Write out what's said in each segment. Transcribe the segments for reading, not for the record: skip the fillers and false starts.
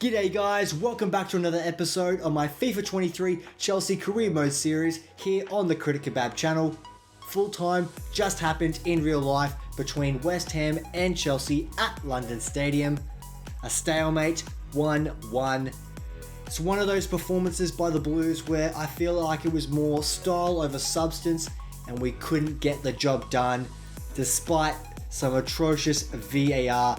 G'day guys, welcome back to another episode of my FIFA 23 Chelsea Career Mode series here on the Critic Kebab channel. Full time just happened in real life between West Ham and Chelsea at London Stadium. A stalemate, 1-1. It's one of those performances by the Blues where I feel like it was more style over substance and we couldn't get the job done despite some atrocious VAR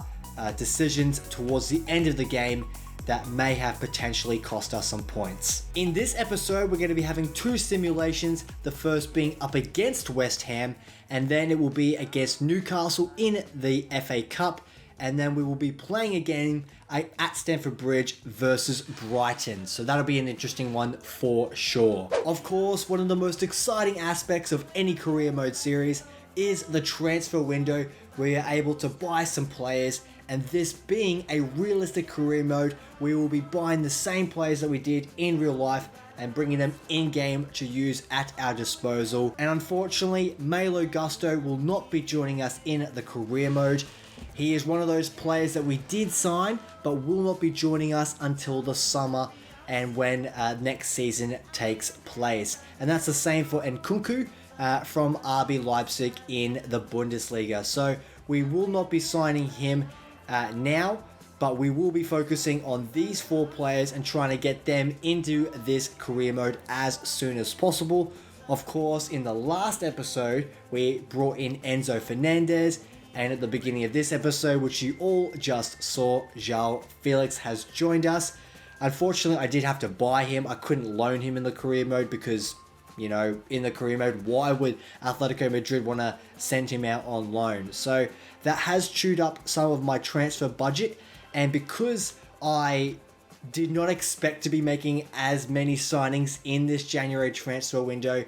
decisions towards the end of the game that may have potentially cost us some points. In this episode, we're going to be having two simulations, the first being up against West Ham, and then it will be against Newcastle in the FA Cup, and then we will be playing again at Stamford Bridge versus Brighton. So that'll be an interesting one for sure. Of course, one of the most exciting aspects of any career mode series is the transfer window, where you're able to buy some players, and this being a realistic career mode, we will be buying the same players that we did in real life and bringing them in-game to use at our disposal. And unfortunately, Mykhailo will not be joining us in the career mode. He is one of those players that we did sign, but will not be joining us until the summer and when next season takes place. And that's the same for Nkunku from RB Leipzig in the Bundesliga. So we will not be signing him now, but we will be focusing on these four players and trying to get them into this career mode as soon as possible. Of course, in the last episode, we brought in Enzo Fernandez, and at the beginning of this episode, which you all just saw, Joao Felix has joined us. Unfortunately, I did have to buy him. I couldn't loan him in the career mode because, you know, in the career mode, why would Atletico Madrid want to send him out on loan? So that has chewed up some of my transfer budget, and because I did not expect to be making as many signings in this January transfer window,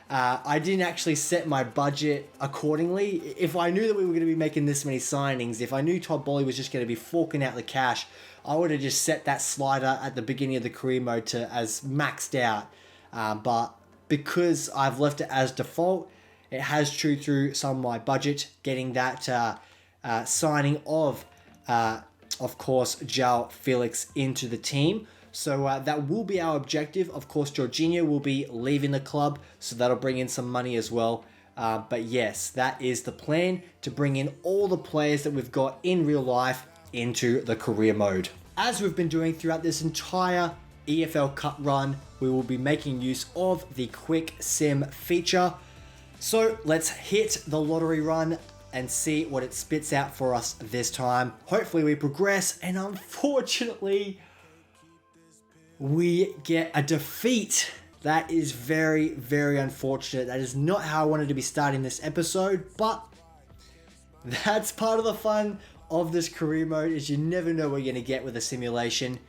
I didn't actually set my budget accordingly. If I knew that we were going to be making this many signings, if I knew Todd Boehly was just going to be forking out the cash, I would have just set that slider at the beginning of the career mode to as maxed out. But because I've left it as default, it has chewed through some of my budget, getting that signing of course, Joao Felix into the team. So that will be our objective. Of course, Jorginho will be leaving the club, so that'll bring in some money as well. But yes, that is the plan, to bring in all the players that we've got in real life into the career mode. As we've been doing throughout this entire EFL Cup run, we will be making use of the Quick Sim feature. So let's hit the lottery run and see what it spits out for us this time. Hopefully we progress, and unfortunately we get a defeat. That is very, very unfortunate. That is not how I wanted to be starting this episode, but that's part of the fun of this career mode, is you never know what you're going to get with a simulation.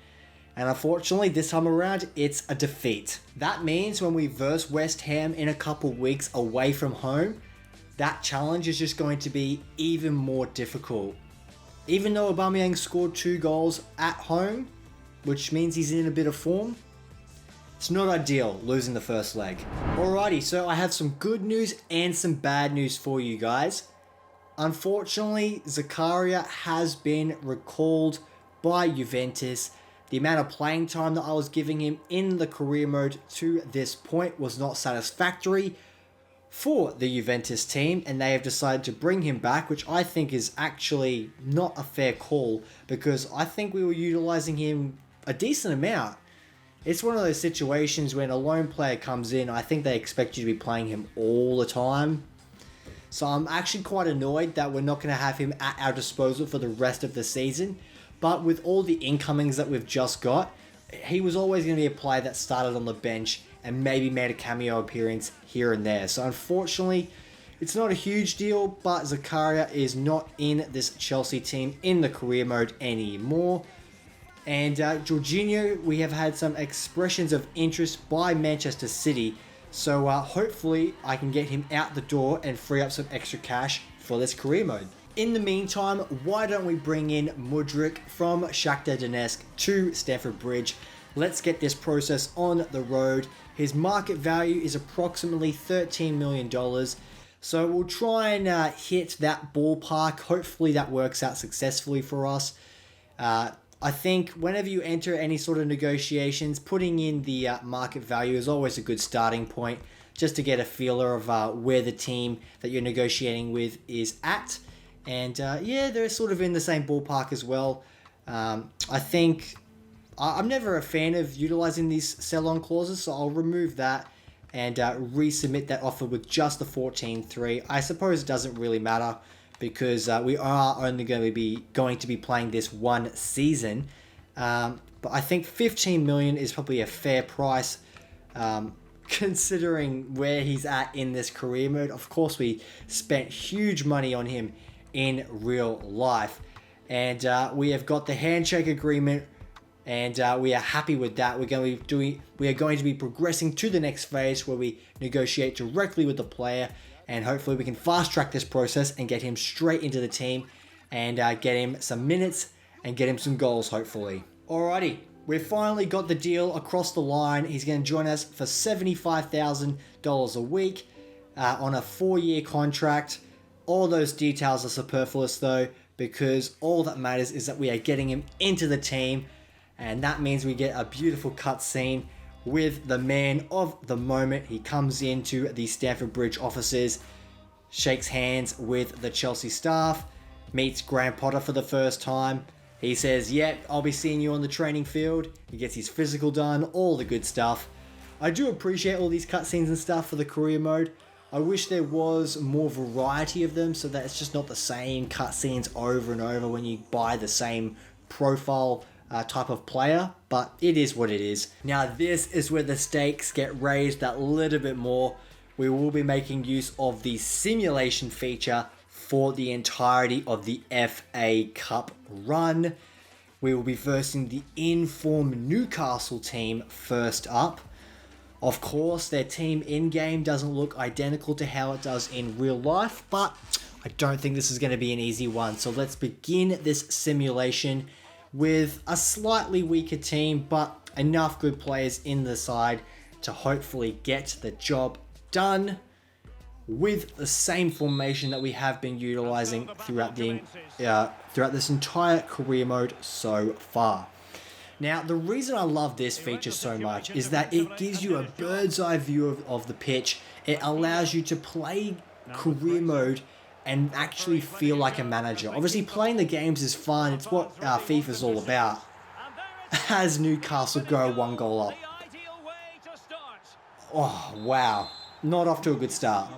And unfortunately, this time around, it's a defeat. That means when we verse West Ham in a couple weeks away from home, that challenge is just going to be even more difficult. Even though Aubameyang scored 2 goals at home, which means he's in a bit of form, it's not ideal losing the first leg. Alrighty, so I have some good news and some bad news for you guys. Unfortunately, Zakaria has been recalled by Juventus. The amount of playing time that I was giving him in the career mode to this point was not satisfactory for the Juventus team, and they have decided to bring him back, which I think is actually not a fair call, because I think we were utilizing him a decent amount. It's one of those situations when a lone player comes in, I think they expect you to be playing him all the time. So I'm actually quite annoyed that we're not going to have him at our disposal for the rest of the season. But with all the incomings that we've just got, he was always going to be a player that started on the bench and maybe made a cameo appearance here and there. So unfortunately, it's not a huge deal, but Zakaria is not in this Chelsea team in the career mode anymore. And Jorginho, we have had some expressions of interest by Manchester City. So hopefully I can get him out the door and free up some extra cash for this career mode. In the meantime, why don't we bring in Mudryk from Shakhtar Donetsk to Stamford Bridge? Let's get this process on the road. His market value is approximately $13 million. So we'll try and hit that ballpark. Hopefully that works out successfully for us. I think whenever you enter any sort of negotiations, putting in the market value is always a good starting point, just to get a feeler of where the team that you're negotiating with is at. And yeah, they're sort of in the same ballpark as well. I think I'm never a fan of utilizing these sell-on clauses, so I'll remove that and resubmit that offer with just the 14.3. I suppose it doesn't really matter because we are only going to be playing this one season. But I think 15 million is probably a fair price, considering where he's at in this career mode. Of course, we spent huge money on him in real life, and we have got the handshake agreement, and we are happy with that. We are going to be progressing to the next phase where we negotiate directly with the player, and hopefully we can fast track this process and get him straight into the team and get him some minutes and get him some goals, hopefully. Alrighty, we've finally got the deal across the line. He's going to join us for $75,000 a week on a 4-year contract. All those details are superfluous though, because all that matters is that we are getting him into the team, and that means we get a beautiful cutscene with the man of the moment. He comes into the Stamford Bridge offices, shakes hands with the Chelsea staff, meets Graham Potter for the first time. He says, yep, I'll be seeing you on the training field. He gets his physical done, all the good stuff. I do appreciate all these cutscenes and stuff for the career mode. I wish there was more variety of them so that it's just not the same cutscenes over and over when you buy the same profile type of player, but it is what it is. Now this is where the stakes get raised that little bit more. We will be making use of the simulation feature for the entirety of the FA Cup run. We will be versing the in-form Newcastle team first up. Of course, their team in-game doesn't look identical to how it does in real life, but I don't think this is going to be an easy one. So let's begin this simulation with a slightly weaker team, but enough good players in the side to hopefully get the job done with the same formation that we have been utilizing throughout this entire career mode so far. Now, the reason I love this feature so much is that it gives you a bird's eye view of the pitch. It allows you to play career mode and actually feel like a manager. Obviously, playing the games is fun. It's what FIFA is all about. As Newcastle go 1 goal up. Oh, wow. Not off to a good start.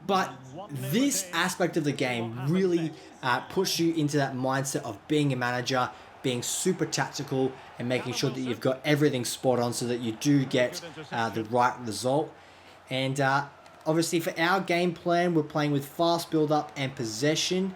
But this aspect of the game really puts you into that mindset of being a manager, being super tactical, and making sure that you've got everything spot on so that you do get the right result. And obviously for our game plan, we're playing with fast build-up and possession.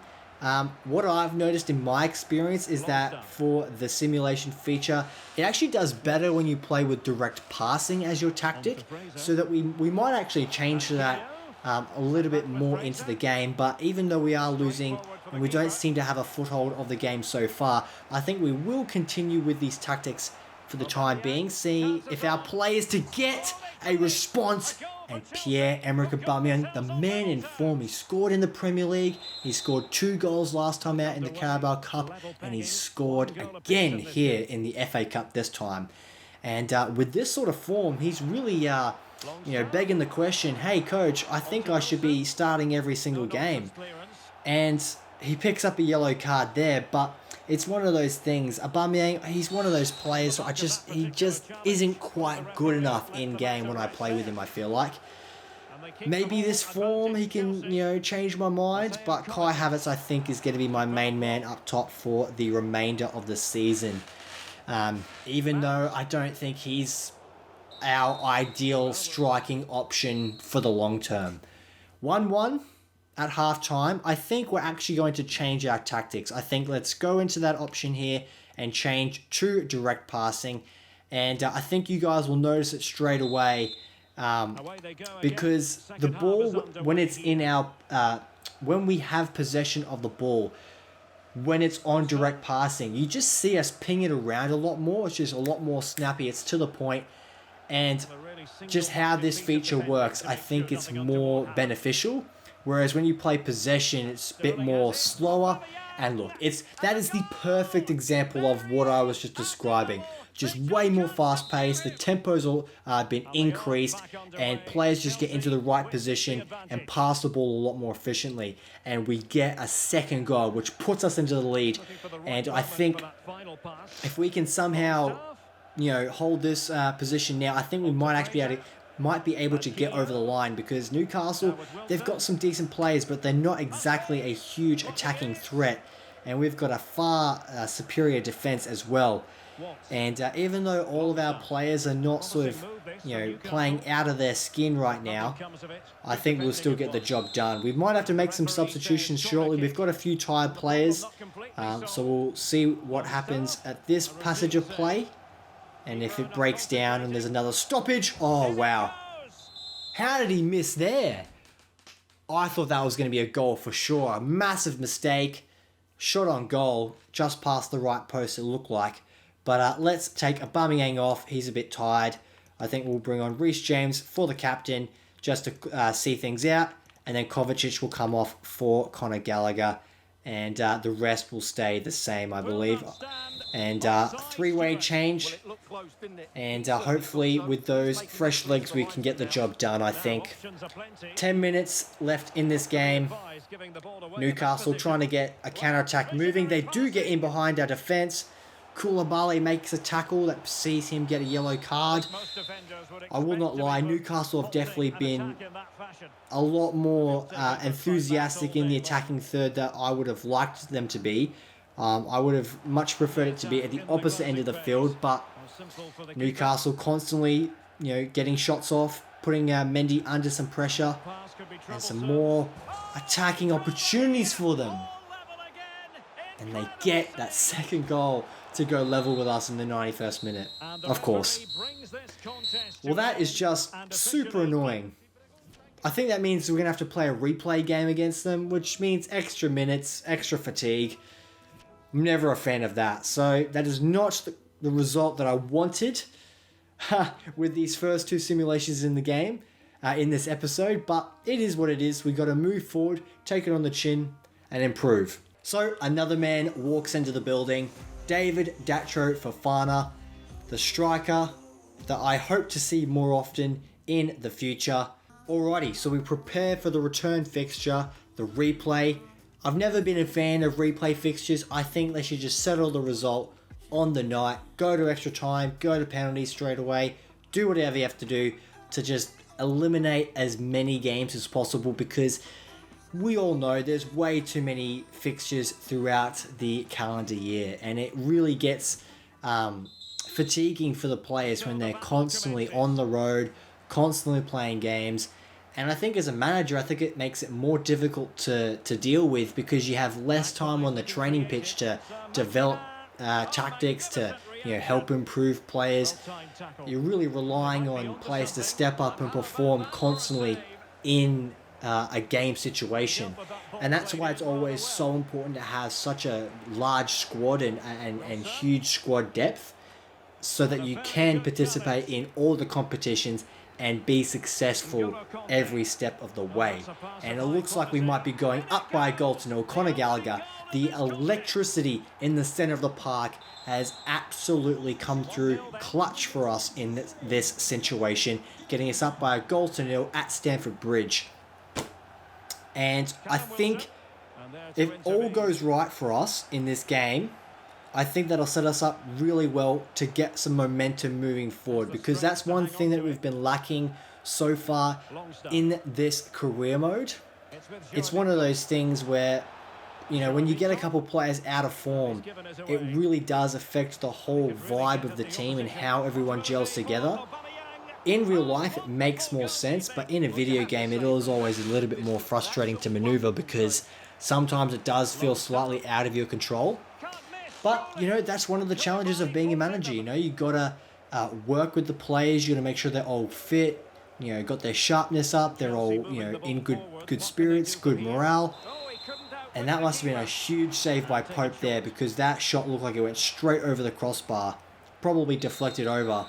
What I've noticed in my experience is that for the simulation feature, it actually does better when you play with direct passing as your tactic, so that we might actually change to that a little bit more into the game. But even though we are losing and we don't seem to have a foothold of the game so far, I think we will continue with these tactics for the time being, see if our players to get a response. And Pierre-Emerick Aubameyang, the man in form, he scored in the Premier League, he scored 2 goals last time out in the Carabao Cup, and he scored again here in the FA Cup this time. And with this sort of form, he's really begging the question, hey coach, I think I should be starting every single game. And he picks up a yellow card there, but it's one of those things. Aubameyang, he's one of those players, he just isn't quite good enough in game when I play with him, I feel like. Maybe this form, he can, change my mind, but Kai Havertz, I think, is going to be my main man up top for the remainder of the season. Even though I don't think he's our ideal striking option for the long term. 1-1. At halftime, I think we're actually going to change our tactics. I think let's go into that option here and change to direct passing. And I think you guys will notice it straight away because the ball, when it's in our, when we have possession of the ball, when it's on direct passing, you just see us ping it around a lot more. It's just a lot more snappy. It's to the point. And just how this feature works, I think it's more beneficial. Whereas when you play possession, it's a bit more slower And look, that is the perfect example of what I was just describing. Just way more fast paced, the tempos all been increased, and players just get into the right position and pass the ball a lot more efficiently. And we get a second goal, which puts us into the lead. And I think if we can somehow, hold this position now, I think we might actually be able to get over the line, because Newcastle, they've got some decent players, but they're not exactly a huge attacking threat. And we've got a far superior defense as well. And even though all of our players are not sort of, playing out of their skin right now, I think we'll still get the job done. We might have to make some substitutions shortly. We've got a few tired players, so we'll see what happens at this passage of play. And if it breaks down and there's another stoppage, oh wow. How did he miss there? I thought that was going to be a goal for sure. A massive mistake. Shot on goal, just past the right post it looked like. But let's take Aubameyang off. He's a bit tired. I think we'll bring on Reece James for the captain just to see things out. And then Kovacic will come off for Conor Gallagher. And the rest will stay the same, I believe. And three-way change. And hopefully with those fresh legs we can get the job done, I think. 10 minutes left in this game. Newcastle trying to get a counter-attack moving. They do get in behind our defence. Koulibaly makes a tackle that sees him get a yellow card. I will not lie, Newcastle have definitely been a lot more enthusiastic in the attacking third that I would have liked them to be. I would have much preferred it to be at the opposite end of the field, but Newcastle constantly, getting shots off, putting Mendy under some pressure, and some more attacking opportunities for them. And they get that second goal to go level with us in the 91st minute, of course. Well, that is just super annoying. I think that means we're going to have to play a replay game against them, which means extra minutes, extra fatigue. I'm never a fan of that. So that is not the result that I wanted with these first two simulations in the game, in this episode. But it is what it is. We got to move forward, take it on the chin, and improve. So another man walks into the building. David Datro Fofana, the striker that I hope to see more often in the future. Alrighty, so we prepare for the return fixture, the replay. I've never been a fan of replay fixtures. I think they should just settle the result on the night, go to extra time, go to penalties straight away, do whatever you have to do to just eliminate as many games as possible, because we all know there's way too many fixtures throughout the calendar year, and it really gets fatiguing for the players when they're constantly on the road, constantly playing games. And I think as a manager, I think it makes it more difficult to deal with, because you have less time on the training pitch to develop tactics, to help improve players. You're really relying on players to step up and perform constantly in a game situation. And that's why it's always so important to have such a large squad and huge squad depth, so that you can participate in all the competitions and be successful every step of the way. And it looks like we might be going up by a goal to nil. Conor Gallagher, the electricity in the centre of the park has absolutely come through clutch for us in this situation, getting us up by a goal to nil at Stamford Bridge. And I think if all goes right for us in this game, I think that'll set us up really well to get some momentum moving forward, because that's one thing that we've been lacking so far in this career mode. It's one of those things where, when you get a couple players out of form, it really does affect the whole vibe of the team and how everyone gels together. In real life, it makes more sense, but in a video game, it is always a little bit more frustrating to maneuver, because sometimes it does feel slightly out of your control. But, that's one of the challenges of being a manager. You got to work with the players. You got to make sure they're all fit, got their sharpness up. They're all, in good spirits, good morale. And that must have been a huge save by Pope there, because that shot looked like it went straight over the crossbar. Probably deflected over.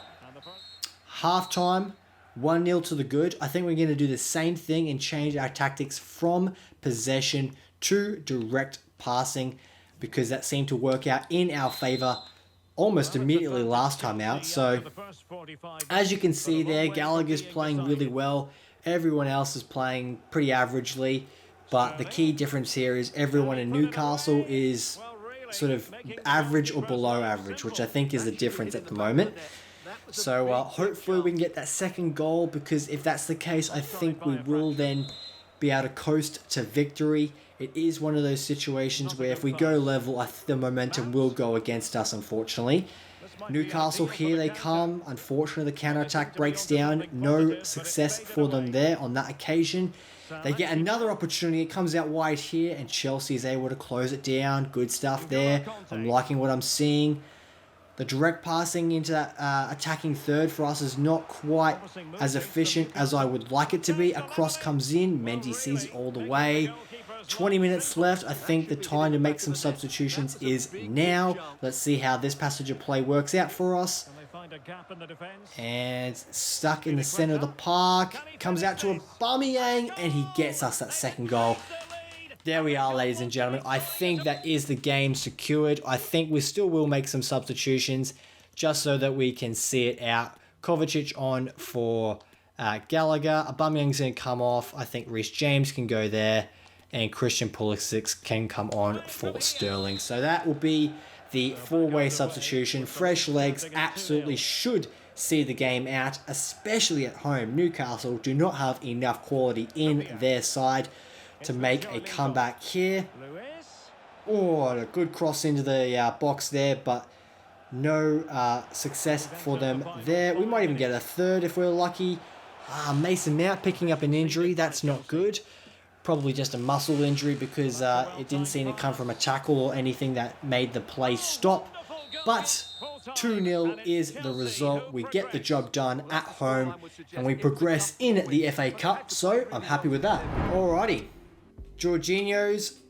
Half-time, 1-0 to the good. I think we're going to do the same thing and change our tactics from possession to direct passing. because that seemed to work out in our favour almost immediately last time out. So as you can see there, Gallagher's playing really well. Everyone else is playing pretty averagely. But the key difference here is everyone in Newcastle is sort of average or below average, which I think is the difference at the moment. So hopefully we can get that second goal, because if that's the case, I think we will then be able to coast to victory. It is one of those situations where if we go level, the momentum will go against us, unfortunately. Newcastle, here they come. Unfortunately, the counter-attack breaks down. No success for them there on that occasion. They get another opportunity. It comes out wide here, and Chelsea is able to close it down. Good stuff there. I'm liking what I'm seeing. The direct passing into that attacking third for us is not quite as efficient as I would like it to be. A cross comes in. Mendy sees it all the way. 20 minutes left. I think the time to make some substitutions is now. Let's see how this passage of play works out for us. And stuck in the center of the park. Comes out to a Aubameyang, and he gets us that second goal. There we are, ladies and gentlemen. I think that is the game secured. I think we still will make some substitutions just so that we can see it out. Kovacic on for Gallagher. Aubameyang's going to come off. I think Reece James can go there. And Christian Pulisic can come on for Sterling. So that will be the four-way substitution. Fresh legs absolutely should see the game out, especially at home. Newcastle do not have enough quality in their side to make a comeback here. Oh, a good cross into the box there, but no success for them there. We might even get a third if we're lucky. Mason Mount picking up an injury. That's not good. Probably just a muscle injury, because it didn't seem to come from a tackle or anything that made the play stop. But 2-0 is the result. We get the job done at home and we progress in the FA Cup. So I'm happy with that. Alrighty. Jorginho's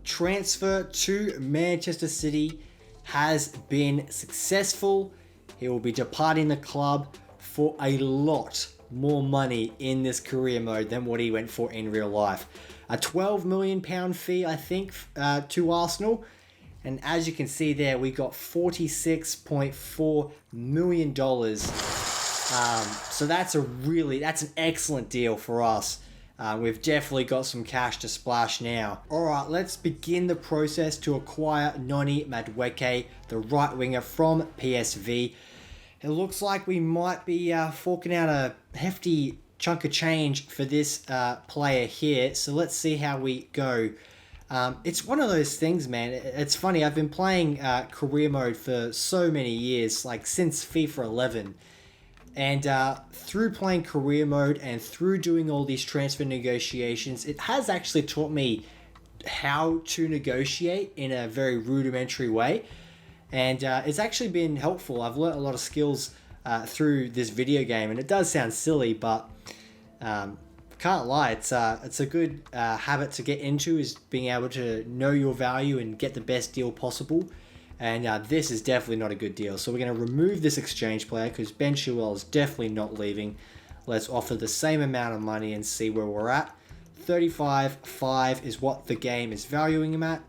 transfer to Manchester City has been successful. He will be departing the club for a lot more money in this career mode than what he went for in real life. A £12 million fee, I think, to Arsenal. And as you can see there, we got $46.4 million. So that's an excellent deal for us. We've definitely got some cash to splash now. Alright, let's begin the process to acquire Noni Madueke, the right winger from PSV. It looks like we might be forking out a hefty chunk of change for this player here. So let's see how we go. It's one of those things, man. It's funny. I've been playing career mode for so many years, like since FIFA 11. And through playing career mode and through doing all these transfer negotiations, it has actually taught me how to negotiate in a very rudimentary way. And it's actually been helpful. I've learnt a lot of skills through this video game, and it does sound silly, but can't lie, it's a good habit to get into, is being able to know your value and get the best deal possible. And this is definitely not a good deal. So we're going to remove this exchange player because Ben Chilwell is definitely not leaving. Let's offer the same amount of money and see where we're at. 35.5 is what the game is valuing him at.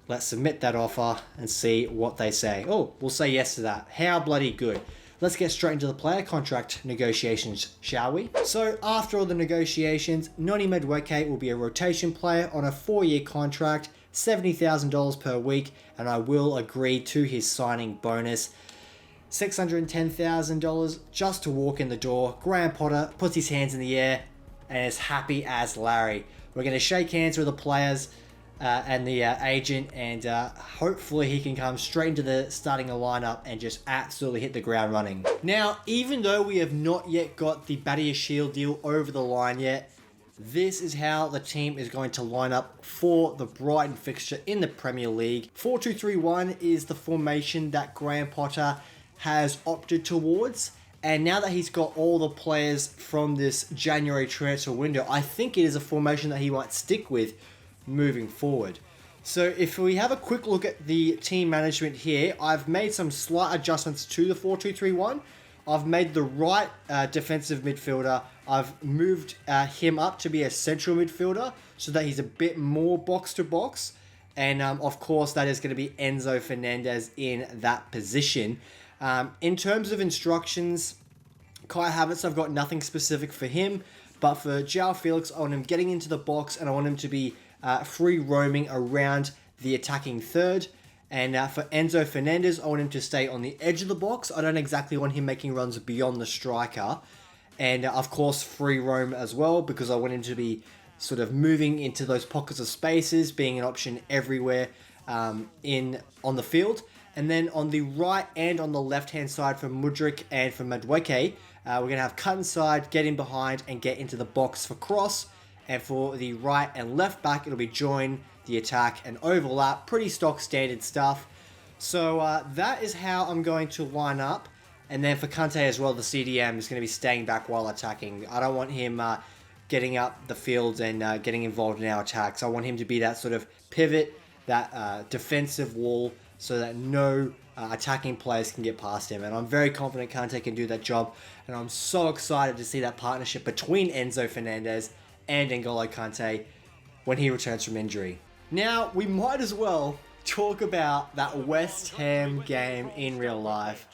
Let's submit that offer and see what they say. Oh, we'll say yes to that. How bloody good. Let's get straight into the player contract negotiations, shall we? So after all the negotiations, Noni Madueke will be a rotation player on a 4-year contract, $70,000 per week, and I will agree to his signing bonus. $610,000 just to walk in the door. Graham Potter puts his hands in the air and is happy as Larry. We're going to shake hands with the players and the agent, and hopefully he can come straight into the starting lineup and just absolutely hit the ground running. Now, even though we have not yet got the Badia Shield deal over the line yet, this is how the team is going to line up for the Brighton fixture in the Premier League. 4-2-3-1 is the formation that Graham Potter has opted towards. And now that he's got all the players from this January transfer window, I think it is a formation that he might stick with moving forward. So if we have a quick look at the team management here, I've made some slight adjustments to the 4-2-3-1. I've made the right defensive midfielder. I've moved him up to be a central midfielder so that he's a bit more box to box. And of course, that is going to be Enzo Fernandez in that position. In terms of instructions, Kai Havertz, I've got nothing specific for him. But for Joao Felix, I want him getting into the box and I want him to be free roaming around the attacking third. And for Enzo Fernandez, I want him to stay on the edge of the box. I don't exactly want him making runs beyond the striker. And of course, free roam as well, because I want him to be sort of moving into those pockets of spaces, being an option everywhere on the field. And then on the right and on the left-hand side for Mudryk and for Madueke, we're going to have cut inside, get in behind, and get into the box for cross. And for the right and left back, it'll be join the attack and overlap. Pretty stock standard stuff. So that is how I'm going to line up. And then for Kante as well, the CDM is going to be staying back while attacking. I don't want him getting up the field and getting involved in our attacks. I want him to be that sort of pivot, that defensive wall, so that no attacking players can get past him. And I'm very confident Kante can do that job. And I'm so excited to see that partnership between Enzo Fernandez and N'Golo Kante when he returns from injury. Now, we might as well talk about that West Ham game in real life.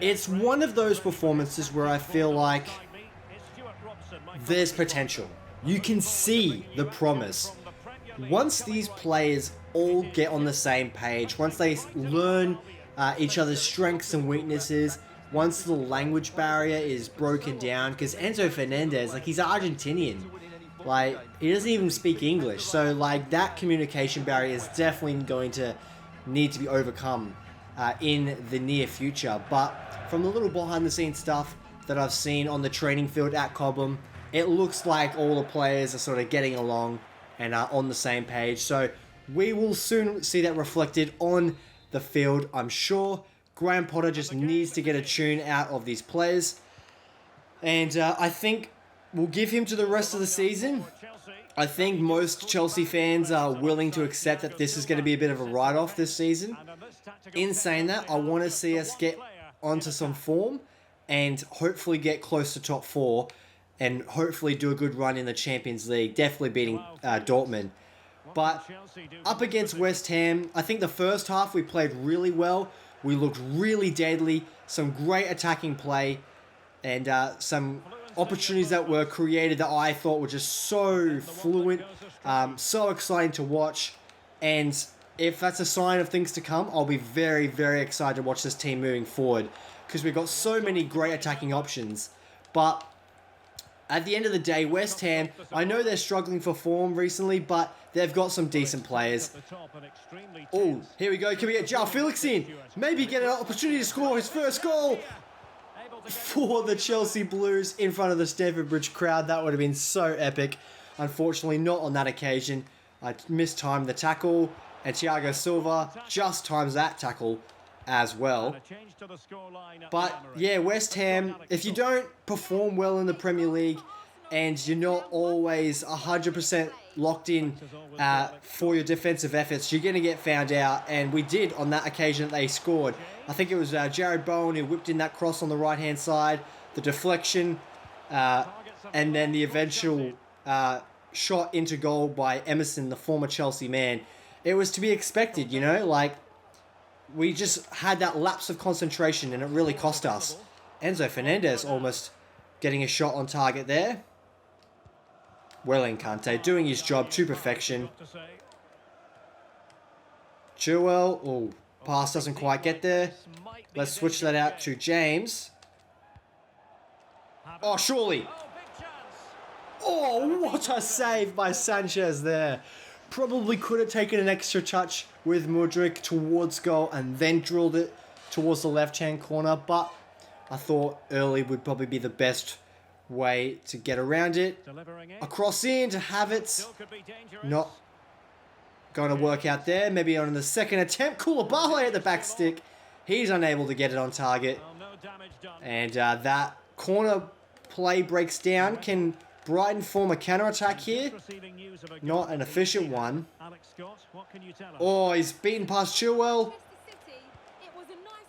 It's one of those performances where I feel like there's potential. You can see the promise. Once these players all get on the same page, once they learn each other's strengths and weaknesses, once the language barrier is broken down, because Enzo Fernandez, like, he's Argentinian. Like, he doesn't even speak English. So, like, that communication barrier is definitely going to need to be overcome in the near future. But from the little behind-the-scenes stuff that I've seen on the training field at Cobham, it looks like all the players are sort of getting along and are on the same page. So we will soon see that reflected on the field, I'm sure. Graham Potter just needs to get a tune out of these players. And I think we'll give him to the rest of the season. I think most Chelsea fans are willing to accept that this is going to be a bit of a write-off this season. In saying that, I want to see us get onto some form and hopefully get close to top 4 and hopefully do a good run in the Champions League, definitely beating Dortmund. But up against West Ham, I think the first half we played really well. We looked really deadly, some great attacking play, and some opportunities that were created that I thought were just so fluent, so exciting to watch. And if that's a sign of things to come, I'll be very, very excited to watch this team moving forward, because we've got so many great attacking options. But at the end of the day, West Ham, I know they're struggling for form recently, but they've got some decent players. Oh, here we go. Can we get Joao Felix in? Maybe get an opportunity to score his first goal for the Chelsea Blues in front of the Stamford Bridge crowd. That would have been so epic. Unfortunately, not on that occasion. I mistimed the tackle, and Thiago Silva just times that tackle as well. But yeah, West Ham, if you don't perform well in the Premier League and you're not always 100% locked in for your defensive efforts, you're going to get found out. And we did on that occasion that they scored. I think it was Jared Bowen who whipped in that cross on the right-hand side, the deflection, and then the eventual shot into goal by Emerson, the former Chelsea man. It was to be expected, you know, like, we just had that lapse of concentration and it really cost us. Enzo Fernandez almost getting a shot on target there. Kante doing his job to perfection. Joao, oh, pass doesn't quite get there. Let's switch that out to James. Oh, surely. Oh, what a save by Sanchez there. Probably could have taken an extra touch with Mudryk towards goal and then drilled it towards the left-hand corner. But I thought early would probably be the best way to get around it. A cross in to Havertz. Not going to work out there. Maybe on the second attempt. Koulibaly at the back stick. He's unable to get it on target. And that corner play breaks down. Can Brighton form a counter-attack here? Not an efficient one. Oh, he's beaten past Chilwell.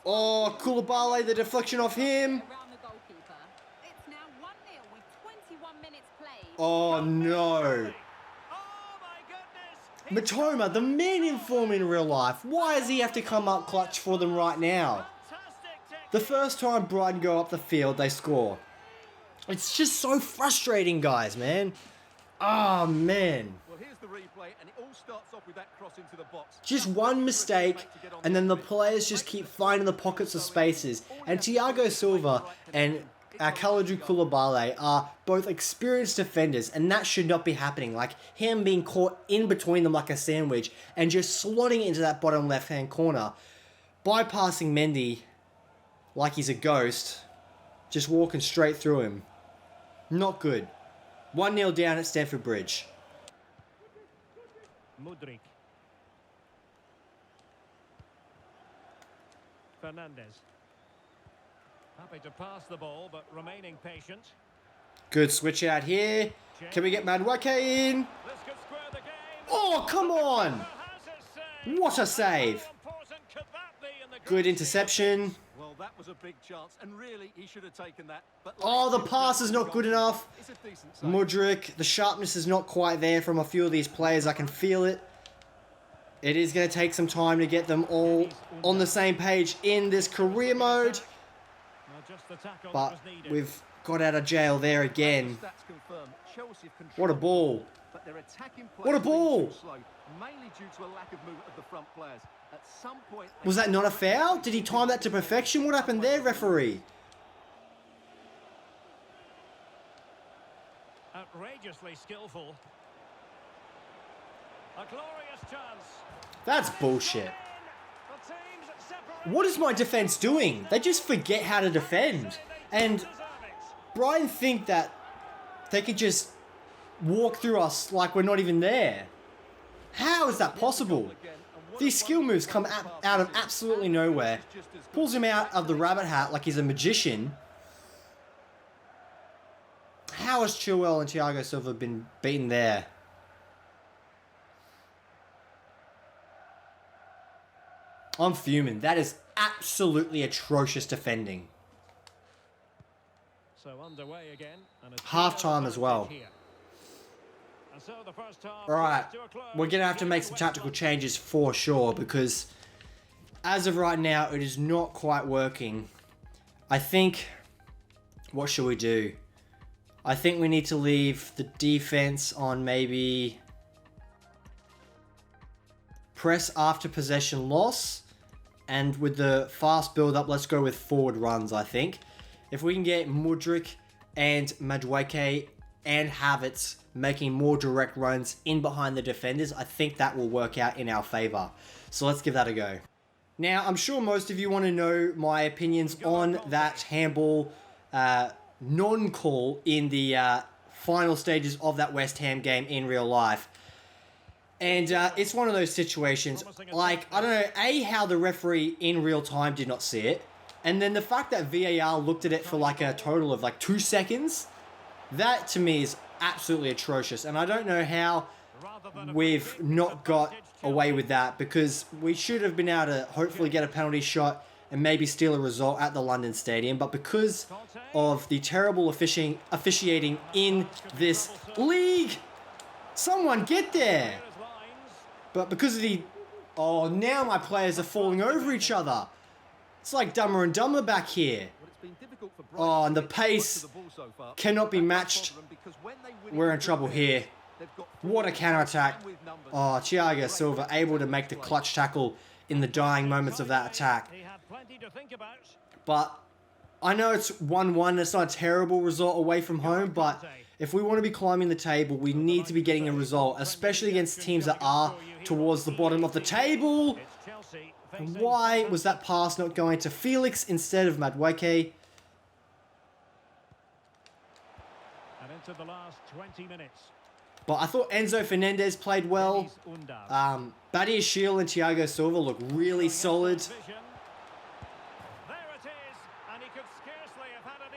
Oh, Koulibaly, the deflection off him. Oh, no. Matoma, the man in form in real life. Why does he have to come up clutch for them right now? The first time Brighton go up the field, they score. It's just so frustrating, guys, man. Oh, man. Well, here's the replay, and it all starts off with that cross into the box. Just one mistake, and then the players just keep finding the pockets of spaces. And Thiago Silva and Kalidou Koulibaly are both experienced defenders, and that should not be happening. Like him being caught in between them like a sandwich and just slotting into that bottom left-hand corner, bypassing Mendy like he's a ghost, just walking straight through him. Not good. 1-0 down at Stamford Bridge. Mudryk. Fernandez. Happy to pass the ball, but remaining patient. Good switch out here. Can we get Madueke in? Oh, come on! What a save! Good interception. Well, that was a big chance, and really, he should have taken that. But oh, the pass is not good enough. Mudryk, the sharpness is not quite there from a few of these players. I can feel it. It is going to take some time to get them all on the same page in this career mode. But we've got out of jail there again. What a ball. What a ball. Was that not a foul? Did he time that to perfection? What happened there, referee? Outrageously skillful. A glorious chance. That's bullshit. What is my defense doing? They just forget how to defend. And Brighton think that they could just walk through us like we're not even there. How is that possible? These skill moves come out of absolutely nowhere. Pulls him out of the rabbit hat like he's a magician. How has Chilwell and Thiago Silva been beaten there? I'm fuming. That is absolutely atrocious defending. So underway again. Half time as well. Alright, we're going to have to make some tactical changes for sure, because as of right now, it is not quite working. I think, what should we do? I think we need to leave the defense on maybe press after possession loss, and with the fast build up, let's go with forward runs, I think. If we can get Mudryk and Madueke and Havertz making more direct runs in behind the defenders, I think that will work out in our favour. So let's give that a go. Now, I'm sure most of you want to know my opinions on that handball non-call in the final stages of that West Ham game in real life. And it's one of those situations, like, I don't know, how the referee in real time did not see it. And then the fact that VAR looked at it for like a total of like 2 seconds, that to me is absolutely atrocious. And I don't know how we've not got away with that, because we should have been able to hopefully get a penalty shot and maybe steal a result at the London Stadium. But because of the terrible officiating in this league, someone get there. But because of the... Oh, now my players are falling over each other. It's like Dumber and Dumber back here. Oh, and the pace cannot be matched. We're in trouble here. What a counter-attack. Oh, Thiago Silva able to make the clutch tackle in the dying moments of that attack. But I know it's 1-1. It's not a terrible result away from home, but if we want to be climbing the table, we need to be getting a result, especially against teams that are towards the bottom of the table. And why was that pass not going to Felix instead of Madueke? And into the last 20 minutes. But I thought Enzo Fernandez played well. Badiashile and Thiago Silva look really solid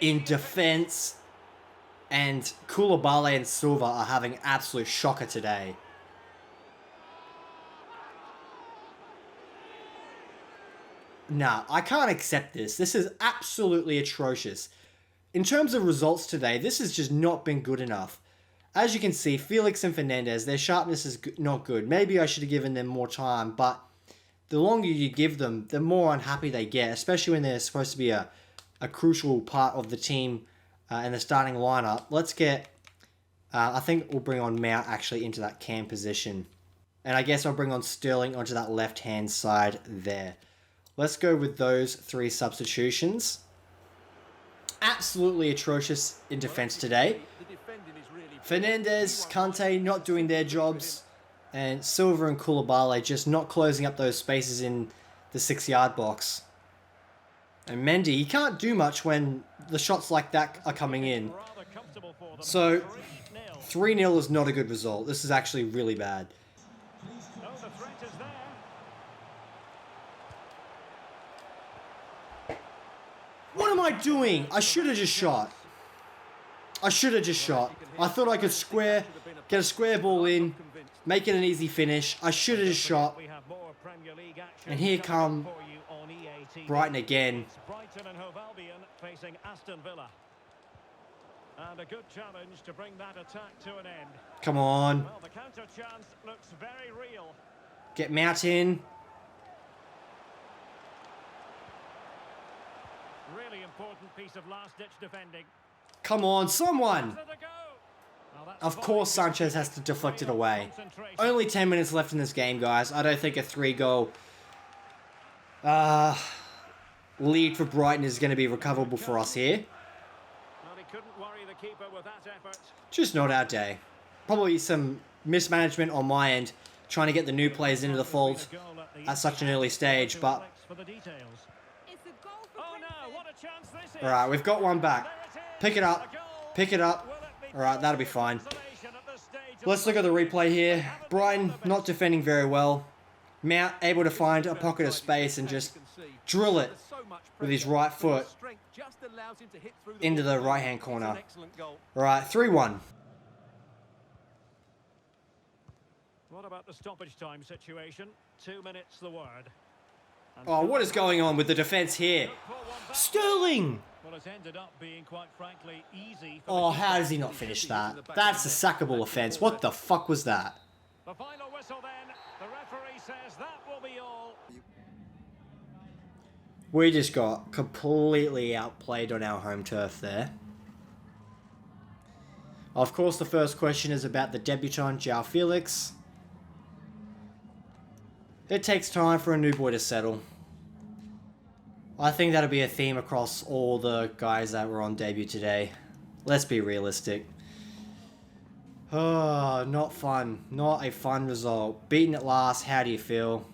in defense. And Koulibaly and Silva are having an absolute shocker today. Nah, I can't accept this. This is absolutely atrocious. In terms of results today, this has just not been good enough. as you can see, Felix and Fernandez, their sharpness is not good. Maybe I should have given them more time, but the longer you give them, the more unhappy they get, especially when they're supposed to be a crucial part of the team in the starting lineup. Let's get, I think we'll bring on Mount actually into that cam position. And I guess I'll bring on Sterling onto that left-hand side there. Let's go with those 3 substitutions. Absolutely atrocious in defense today. Fernandez, Kante not doing their jobs. And Silva and Koulibaly just not closing up those spaces in the 6-yard box. And Mendy, he can't do much when the shots like that are coming in. So, 3-0 is not a good result. This is actually really bad. What am I doing? I should have just shot. I thought I could get a square ball in, make it an easy finish. I should have just shot. And here come Brighton again. Brighton and Hove Albion facing Aston Villa. And a good challenge to bring that attack to an end. Come on. Well, the counter chance looks very real. Get Mount in. Really important piece of last-ditch defending. Come on, someone! Of course Sanchez has to deflect it away. Only 10 minutes left in this game, guys. I don't think a 3-goal lead for Brighton is going to be recoverable for us here. Just not our day. Probably some mismanagement on my end, trying to get the new players into the fold at such an early stage, but... Alright, we've got one back. Pick it up. Alright, that'll be fine. Let's look at the replay here. Brighton not defending very well. Mount able to find a pocket of space and just drill it with his right foot into the right-hand corner. Alright, 3-1. What about the stoppage time situation? 2 minutes the word. Oh, what is going on with the defense here? Sterling! Well, it's ended up being quite frankly easy. Oh, how does he not finish that? That's a sackable offense. What the fuck was that? The final whistle then. The referee says that will be all. We just got completely outplayed on our home turf there. Of course, the first question is about the debutant, Joao Felix. It takes time for a new boy to settle. I think that'll be a theme across all the guys that were on debut today. Let's be realistic. Oh, not fun. Not a fun result. Beaten at last, how do you feel?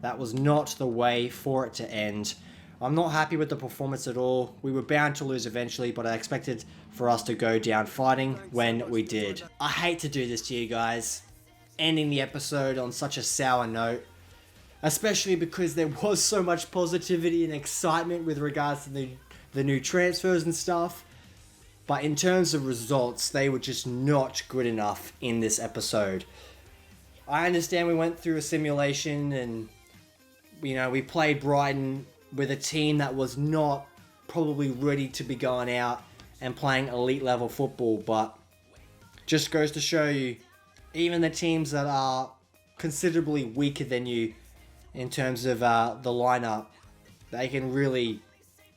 That was not the way for it to end. I'm not happy with the performance at all. We were bound to lose eventually, but I expected for us to go down fighting when we did. I hate to do this to you guys. Ending the episode on such a sour note. Especially because there was so much positivity and excitement with regards to the new transfers and stuff. But in terms of results, they were just not good enough in this episode. I understand we went through a simulation and, you know, we played Brighton with a team that was not probably ready to be going out and playing elite level football. But just goes to show you, even the teams that are considerably weaker than you in terms of the lineup, they can really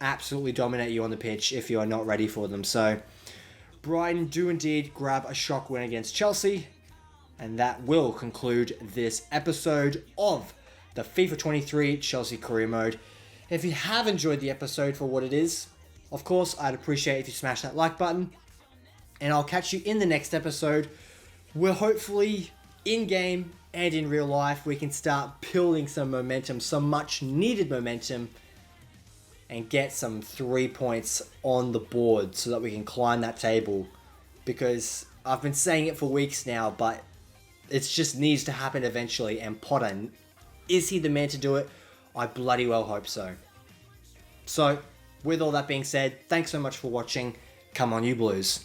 absolutely dominate you on the pitch if you are not ready for them. So, Brighton do indeed grab a shock win against Chelsea, and that will conclude this episode of the FIFA 23 Chelsea Career Mode. If you have enjoyed the episode for what it is, of course, I'd appreciate if you smash that like button, and I'll catch you in the next episode, where hopefully, in-game and in real life, we can start building some momentum, some much needed momentum, and get some 3 points on the board so that we can climb that table. Because I've been saying it for weeks now, but it just needs to happen eventually. And Potter, is he the man to do it? I bloody well hope so. So, with all that being said, thanks so much for watching. Come on, you Blues.